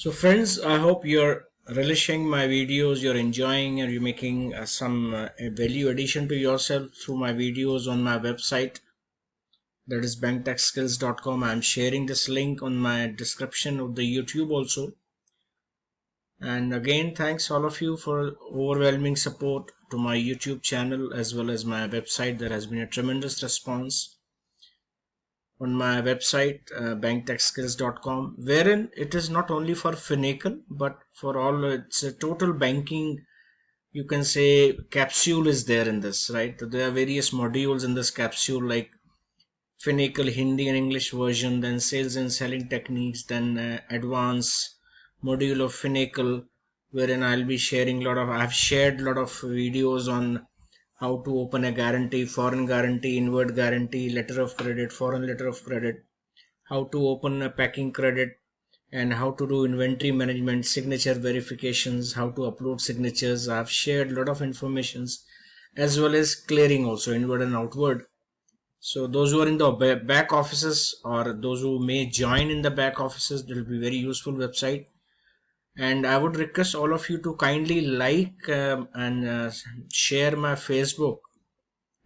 So friends, I hope you're relishing my videos, you're enjoying and you're making some value addition to yourself through my videos on my website, that is BankTekSkills.com. I'm sharing this link on my description of the YouTube also. And again, thanks all of you for overwhelming support to my YouTube channel as well as my website. There has been a tremendous response on my website, BankTekSkills.com, wherein it is not only for FINACLE but for all. It's a total banking, you can say, capsule is there in this, right? There are various modules in this capsule like FINACLE Hindi and English version, then sales and selling techniques, then advanced module of FINACLE, wherein I've shared a lot of videos on how to open a guarantee, foreign guarantee, inward guarantee, letter of credit, foreign letter of credit, how to open a packing credit, and how to do inventory management, signature verifications, how to upload signatures. I've shared a lot of informations as well as clearing also, inward and outward. So those who are in the back offices or those who may join in the back offices, it will be very useful website. And I would request all of you to kindly like and share my Facebook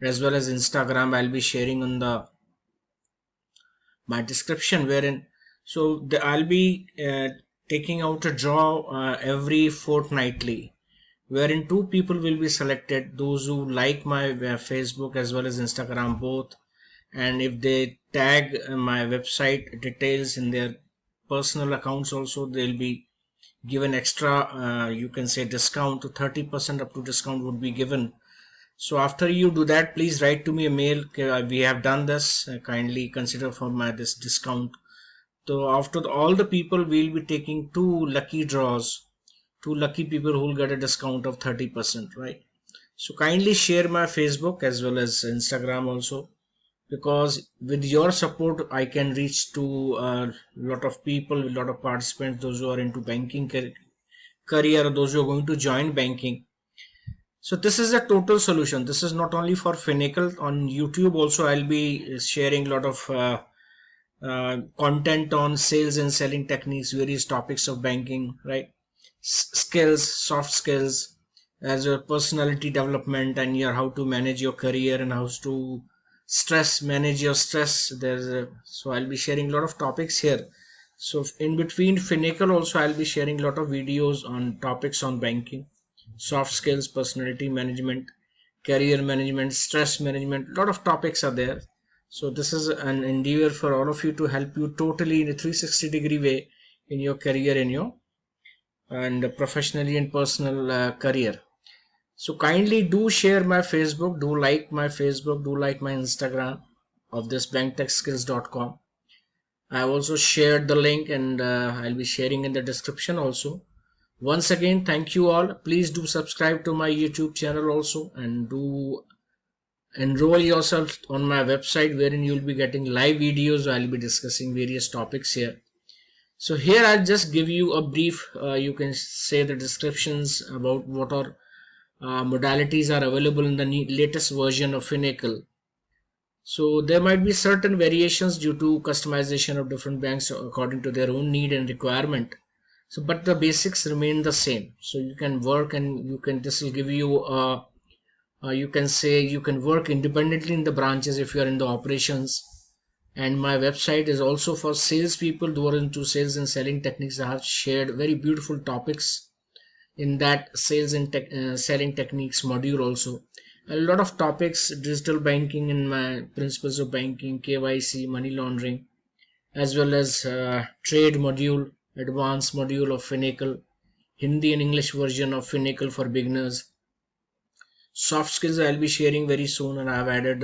as well as Instagram. I'll be sharing on the my description, wherein I'll be taking out a draw every fortnightly, wherein two people will be selected, those who like my Facebook as well as Instagram both, and if they tag my website details in their personal accounts also, they'll be given extra, you can say, discount to 30% up to discount would be given. So after you do that, please write to me a mail. We have done this. Kindly consider for my this discount. So after all the people, we'll be taking two lucky draws, two lucky people who will get a discount of 30%, right? So kindly share my Facebook as well as Instagram also, because with your support, I can reach to a lot of people, a lot of participants, those who are into banking career, those who are going to join banking. So this is a total solution. This is not only for FINACLE. On YouTube also I'll be sharing a lot of content on sales and selling techniques, various topics of banking, right? Skills, soft skills, as your personality development, and your how to manage your career and how to manage your stress. So I'll be sharing a lot of topics here. So in between FINACLE also I'll be sharing a lot of videos on topics on banking, soft skills, personality management, career management, stress management. A lot of topics are there. So this is an endeavor for all of you to help you totally in a 360-degree way in your career, in your and professionally and personal career. So kindly do share my Facebook, do like my Facebook, do like my Instagram of this BankTekSkills.com. I have also shared the link, and I'll be sharing in the description also. Once again, thank you all. Please do subscribe to my YouTube channel also, and do enroll yourself on my website, wherein you'll be getting live videos. I'll be discussing various topics here. So here I'll just give you a brief, you can say, the descriptions about what are modalities are available in the latest version of FINACLE. So there might be certain variations due to customization of different banks according to their own need and requirement. So, but the basics remain the same. So you can work, and this will give you you can say you can work independently in the branches if you are in the operations. And my website is also for salespeople who are into sales and selling techniques. I have shared very beautiful topics in that sales and selling techniques module also. A lot of topics, digital banking in my principles of banking, KYC, money laundering, as well as trade module, advanced module of FINACLE, Hindi and English version of FINACLE for beginners. Soft skills I'll be sharing very soon, and I've added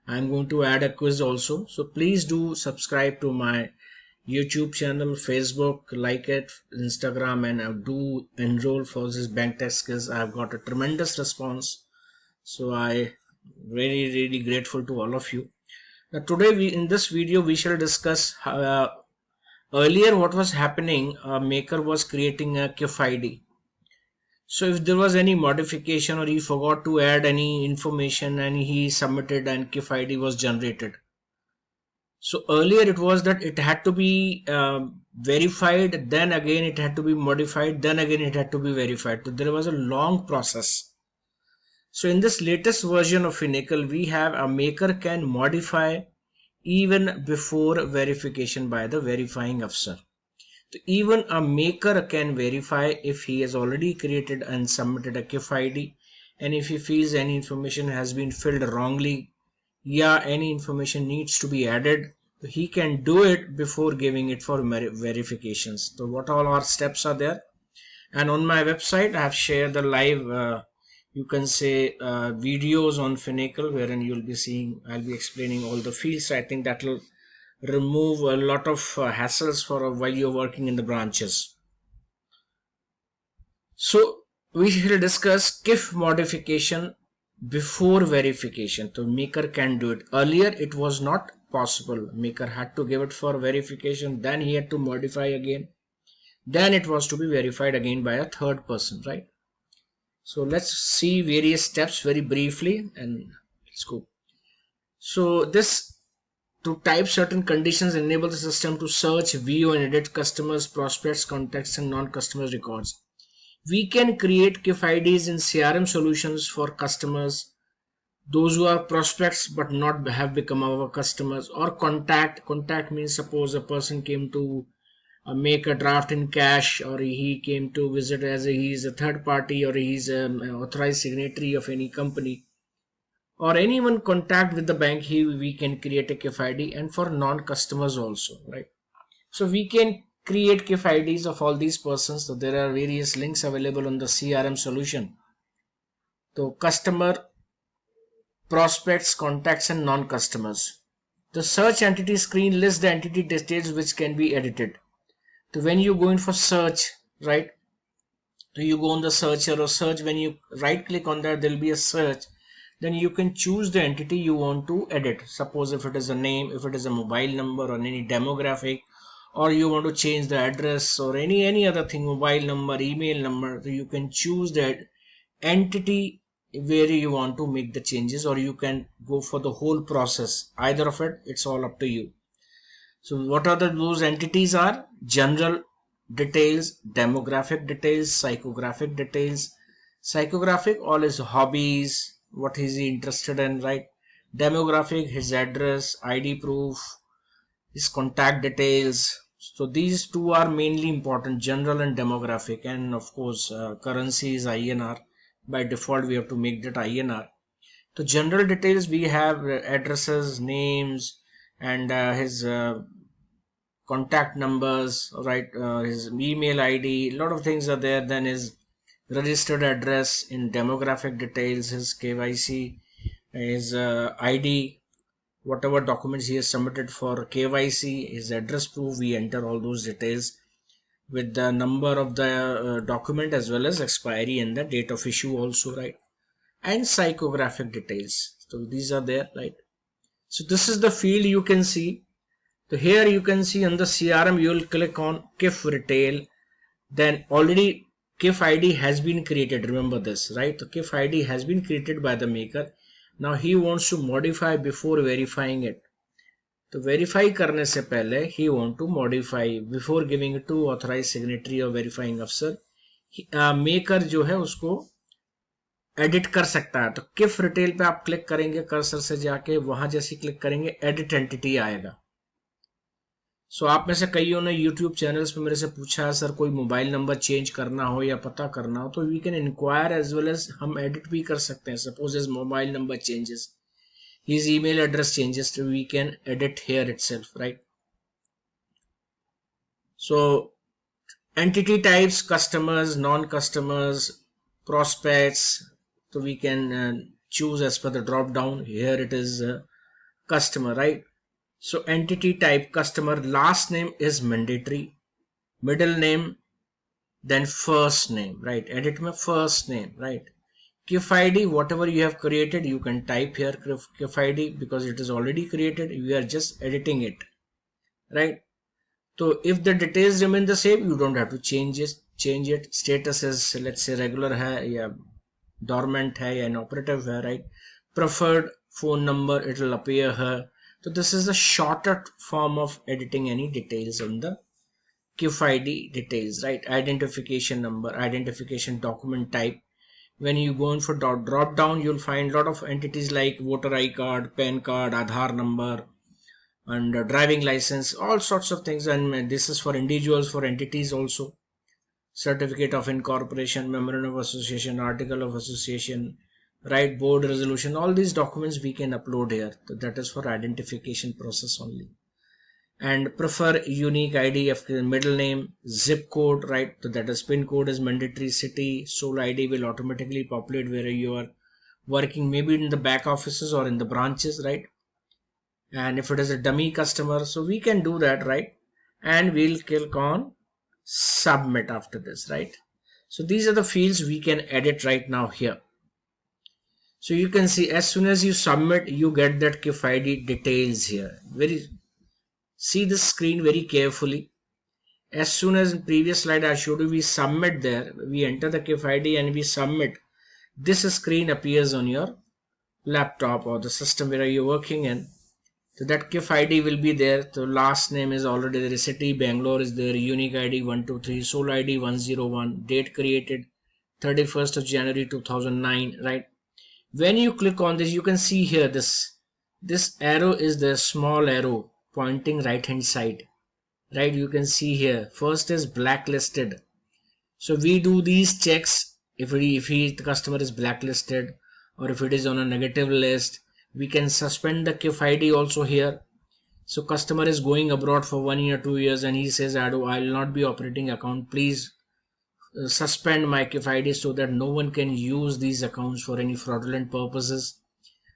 I'm going to add a quiz also. So please do subscribe to my YouTube channel, Facebook, like it, Instagram, and do enroll for this BankTekSkills. I've got a tremendous response. So I really grateful to all of you. Now today in this video we shall discuss earlier what was happening. A maker was creating a KIF ID. So if there was any modification or he forgot to add any information and he submitted and KIF ID was generated. So earlier it was that it had to be verified, then again it had to be modified, then again it had to be verified. So there was a long process. So in this latest version of FINACLE, we have a maker can modify even before verification by the verifying officer. So even a maker can verify if he has already created and submitted a KIF ID, and if he feels any information has been filled wrongly, yeah, any information needs to be added, he can do it before giving it for verifications. So what all our steps are there, and on my website I have shared the live you can say videos on FINACLE, wherein you'll be seeing, I'll be explaining all the fields. I think that will remove a lot of hassles for while you're working in the branches. So we shall discuss KIF modification before verification. So maker can do it. Earlier it was not possible. Maker had to give it for verification, then he had to modify again, then it was to be verified again by a third person, right? So let's see various steps very briefly and let's go. So this, to type certain conditions, enable the system to search, view and edit customers, prospects, contacts and non-customers records. We can create KIF IDs in CRM solutions for customers, those who are prospects but not have become our customers, or contact means suppose a person came to make a draft in cash, or he came to visit as he is a third party, or he is an authorized signatory of any company, or anyone contact with the bank, we can create a KIF ID, and for non-customers also, right? So we can create KIF IDs of all these persons. So there are various links available on the CRM solution. So customer, prospects, contacts and non-customers. The search entity screen lists the entity details which can be edited. So when you go in for search, right? So you go on the searcher or search, when you right click on that, there will be a search. Then you can choose the entity you want to edit. Suppose if it is a name, if it is a mobile number or any demographic, or you want to change the address or any other thing, mobile number, email number, so you can choose that entity where you want to make the changes, or you can go for the whole process. Either of it, it's all up to you. So what are those entities are? General details, demographic details, psychographic details. Psychographic, all his hobbies, what is he interested in, right? Demographic, his address, ID proof, his contact details. So these two are mainly important, general and demographic, and of course currency is INR. By default we have to make that INR. So general details, we have addresses, names, and his contact numbers, right? His email ID, a lot of things are there. Then his registered address. In demographic details, his KYC, his ID, whatever documents he has submitted for KYC, his address proof, we enter all those details with the number of the document as well as expiry and the date of issue also, right? And psychographic details. So these are there, right? So this is the field you can see. So here you can see on the CRM, you will click on KIF retail. Then already KIF ID has been created. Remember this, right? The KIF ID has been created by the maker. Now he wants to modify before verifying it. तो verify करने से पहले ही want to modify before giving it to authorise signatory और verifying अफसर maker जो है उसको एडिट कर सकता है. तो किफ रिटेल पे आप क्लिक करेंगे कर्सर से जाके, वहां जैसे क्लिक करेंगे एडिट एंटिटी आएगा. सो आप में से कईयों ने यूट्यूब चैनल्स पे मेरे से पूछा है सर कोई मोबाइल नंबर चेंज करना हो या पता करना हो, तो we can enquire as well as हम एडिट भी कर सकते हैं. Suppose is mobile number changes, his email address changes, so we can edit here itself, right? So entity types, customers, non-customers, prospects, so we can choose as per the drop down. Here it is customer, right? So entity type customer, last name is mandatory, middle name, then first name, right? Edit my first name, right? KIF ID, whatever you have created, you can type here KIF ID because it is already created. We are just editing it, right? So if the details remain the same, you don't have to change it. Status is, let's say, regular hai ya dormant hai ya inoperative hai, right? Preferred phone number, it will appear here. So this is the shorter form of editing any details on the KIF ID details, right? Identification number, identification document type. When you go in for drop down, you'll find a lot of entities like voter ID card, PAN card, Aadhaar number, and driving license, all sorts of things. And this is for individuals, for entities also. Certificate of incorporation, memorandum of association, article of association, right? Board resolution, all these documents we can upload here. So that is for identification process only. And prefer unique ID of the middle name, zip code, right? So that is pin code is mandatory, city, sole ID will automatically populate where you are working, maybe in the back offices or in the branches, right? And if it is a dummy customer, so we can do that, right? And we'll click on submit after this, right? So these are the fields we can edit right now here. So you can see as soon as you submit, you get that KIF ID details here. See this screen very carefully. As soon as in previous slide I showed you, we submit there, we enter the KIF ID and we submit. This screen appears on your laptop or the system where you're working in. So that KIF ID will be there. So last name is already there. City Bangalore is there. Unique ID 123. Sole ID 101. Date created 31st of January 2009. Right. When you click on this, you can see here this arrow is the small arrow pointing right hand side. Right. You can see here. First is blacklisted. So we do these checks if the customer is blacklisted or if it is on a negative list. We can suspend the KIF ID also here. So customer is going abroad for 1 year, 2 years and he says, I will not be operating account. Please suspend my KIF ID so that no one can use these accounts for any fraudulent purposes.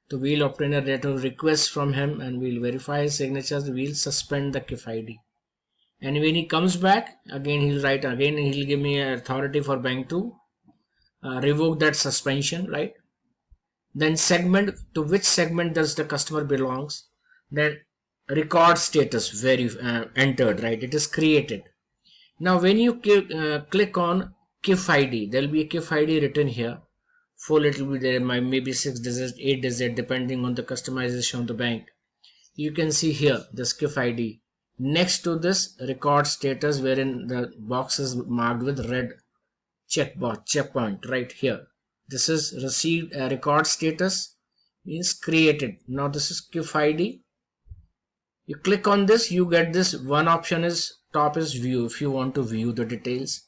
So we'll obtain a letter of request from him and we'll verify his signatures. We'll suspend the KIF ID. And when he comes back, again he'll give me authority for bank to revoke that suspension, right? Then segment, to which segment does the customer belongs. Then record status entered, right? It is created. Now when you click on KIF ID, there will be a KIF ID written here. Full it will be there, maybe 6 digits, 8 digits, depending on the customization of the bank. You can see here this KIF ID. Next to this record status, wherein the box is marked with red checkpoint right here. This is received record status means created. Now this is KIF ID. You click on this, you get this one option is top is view if you want to view the details.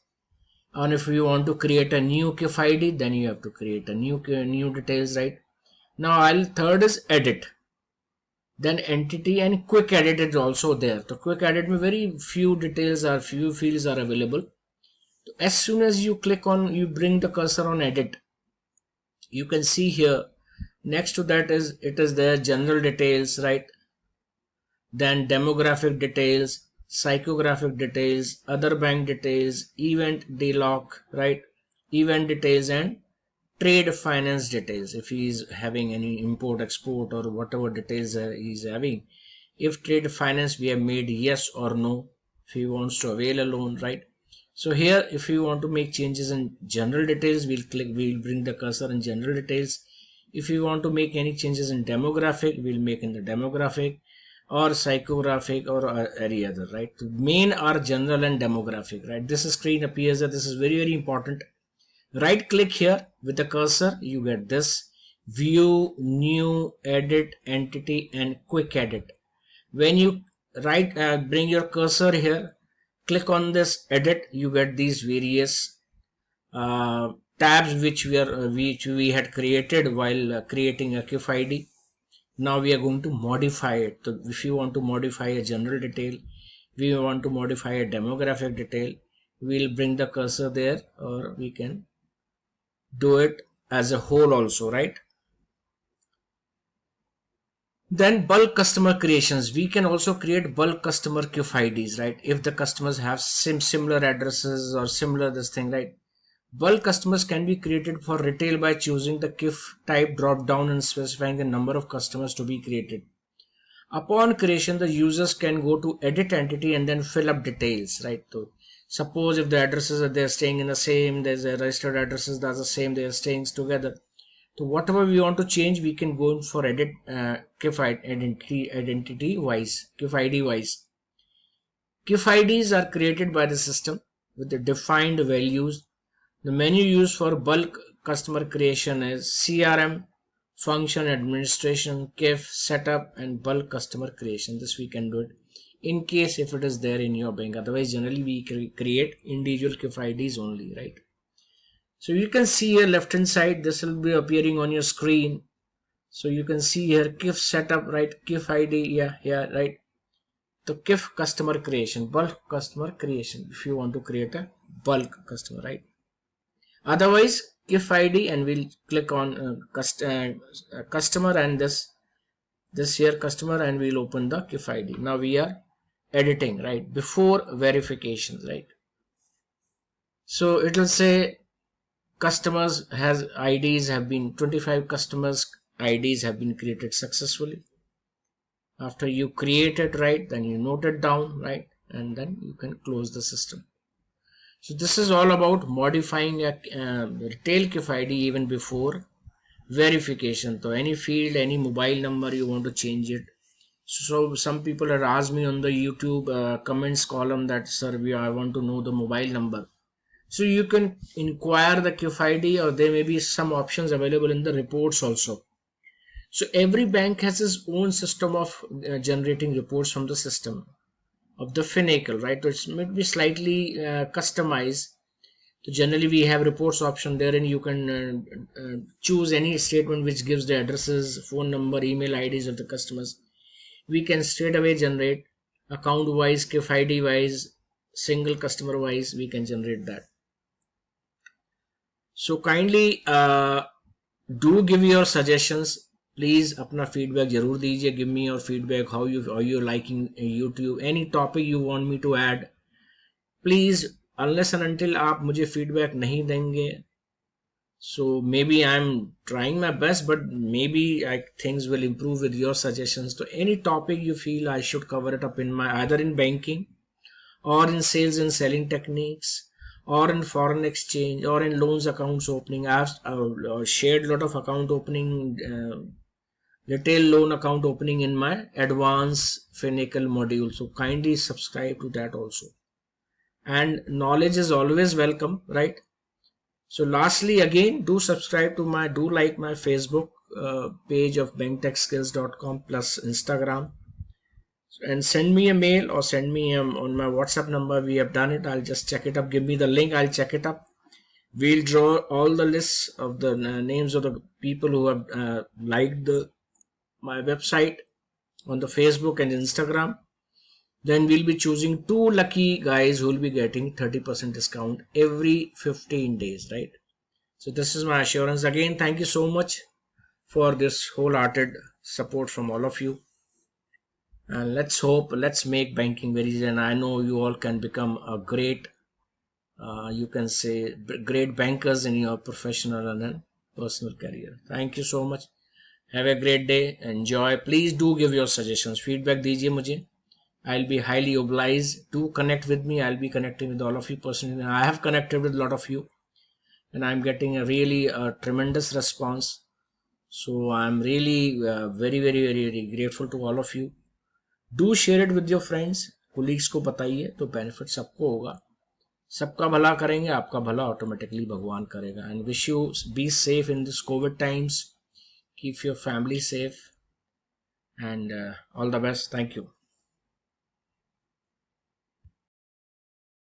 And if you want to create a new KIF ID, then you have to create a new details, right? Now third is edit. Then entity and quick edit is also there. The quick edit में very few details or few fields are available. As soon as you click on, you bring the cursor on edit, you can see here next to that is there general details, right? Then demographic details, psychographic details, other bank details, event delock, right? Event details and trade finance details. If he is having any import export or whatever details he is having, if trade finance we have made yes or no, if he wants to avail a loan, right? So here if you want to make changes in general details, we'll bring the cursor in general details. If you want to make any changes in demographic, we'll make in the demographic or psychographic or any other, right? The main are general and demographic, right? This screen appears that this is very, very important. Right click here with the cursor, you get this view, new, edit, entity and quick edit. When you bring your cursor here, click on this edit, you get these various tabs which we had created while creating a KIF ID. Now we are going to modify it. So if you want to modify a general detail, we want to modify a demographic detail, we'll bring the cursor there, or we can do it as a whole also, right? Then bulk customer creations, we can also create bulk customer KIF IDs, right? If the customers have similar addresses or similar this thing, right? Bulk customers can be created for retail by choosing the KIF type drop down and specifying the number of customers to be created. Upon creation, the users can go to edit entity and then fill up details, right? So suppose if the addresses are they're staying in the same, there's a registered addresses that's the same, they're staying together. So whatever we want to change, we can go in for edit KIF identity wise, KIF ID wise. KIF IDs are created by the system with the defined values. The menu used for bulk customer creation is CRM, function administration, KIF, setup, and bulk customer creation. This we can do it in case if it is there in your bank. Otherwise, generally we create individual KIF IDs only, right? So you can see here left hand side, this will be appearing on your screen. So you can see here KIF setup, right? KIF ID, yeah, right? The KIF customer creation, bulk customer creation. If you want to create a bulk customer, right? Otherwise, KIF ID, and we'll click on customer, and this here customer, and we'll open the KIF ID. Now we are editing, right? Before verification, right? So it will say customers has IDs have been 25 customers IDs have been created successfully. After you create it, right, then you note it down, right, and then you can close the system. So this is all about modifying a retail KIF ID even before verification. So any field, any mobile number you want to change it. So some people have asked me on the YouTube comments column that, sir, I want to know the mobile number. So you can inquire the KIF ID, or there may be some options available in the reports also. So every bank has its own system of generating reports from the system of the FINACLE, right? So it may be slightly customized. So generally we have reports option there, and you can choose any statement which gives the addresses, phone number, email IDs of the customers. We can straight away generate account wise, KIF ID wise, single customer wise, we can generate that. So kindly do give your suggestions. Please अपना feedback जरूर दीजिए. Give me your feedback, how you liking YouTube, any topic you want me to add. Please, unless and until आप मुझे feedback नहीं देंगे, so maybe I'm trying my best, but maybe things will improve with your suggestions. So any topic you feel I should cover it up in my, either in banking or in sales and selling techniques, or in foreign exchange, or in loans accounts opening. I've shared a lot of account opening, retail loan account opening in my advanced FINACLE module. So kindly subscribe to that also. And knowledge is always welcome, right? So lastly, again, do subscribe to do like my Facebook page of BankTekSkills.com plus Instagram. And send me a mail, or send me on my WhatsApp number. We have done it. I'll just check it up. Give me the link. I'll check it up. We'll draw all the lists of the names of the people who have liked my website on the Facebook and Instagram. Then we'll be choosing 2 lucky guys who will be getting 30% discount every 15 days, right? So this is my assurance. Again, thank you so much for this wholehearted support from all of you. And let's make banking very easy. And I know you all can become a great, you can say, great bankers in your professional and personal career. Thank you so much. Have a great day. Enjoy. Please do give your suggestions. Feedback दीजिए मुझे. I'll be highly obliged to connect with me. I'll be connecting with all of you personally. I have connected with a lot of you, and I'm getting a really tremendous response. So I'm really very grateful to all of you. Do share it with your friends, colleagues को बताइए, तो benefit सबको होगा. सबका भला करेंगे, आपका भला automatically भगवान करेगा. And wish you be safe in this COVID times. Keep your family safe, and all the best. Thank you.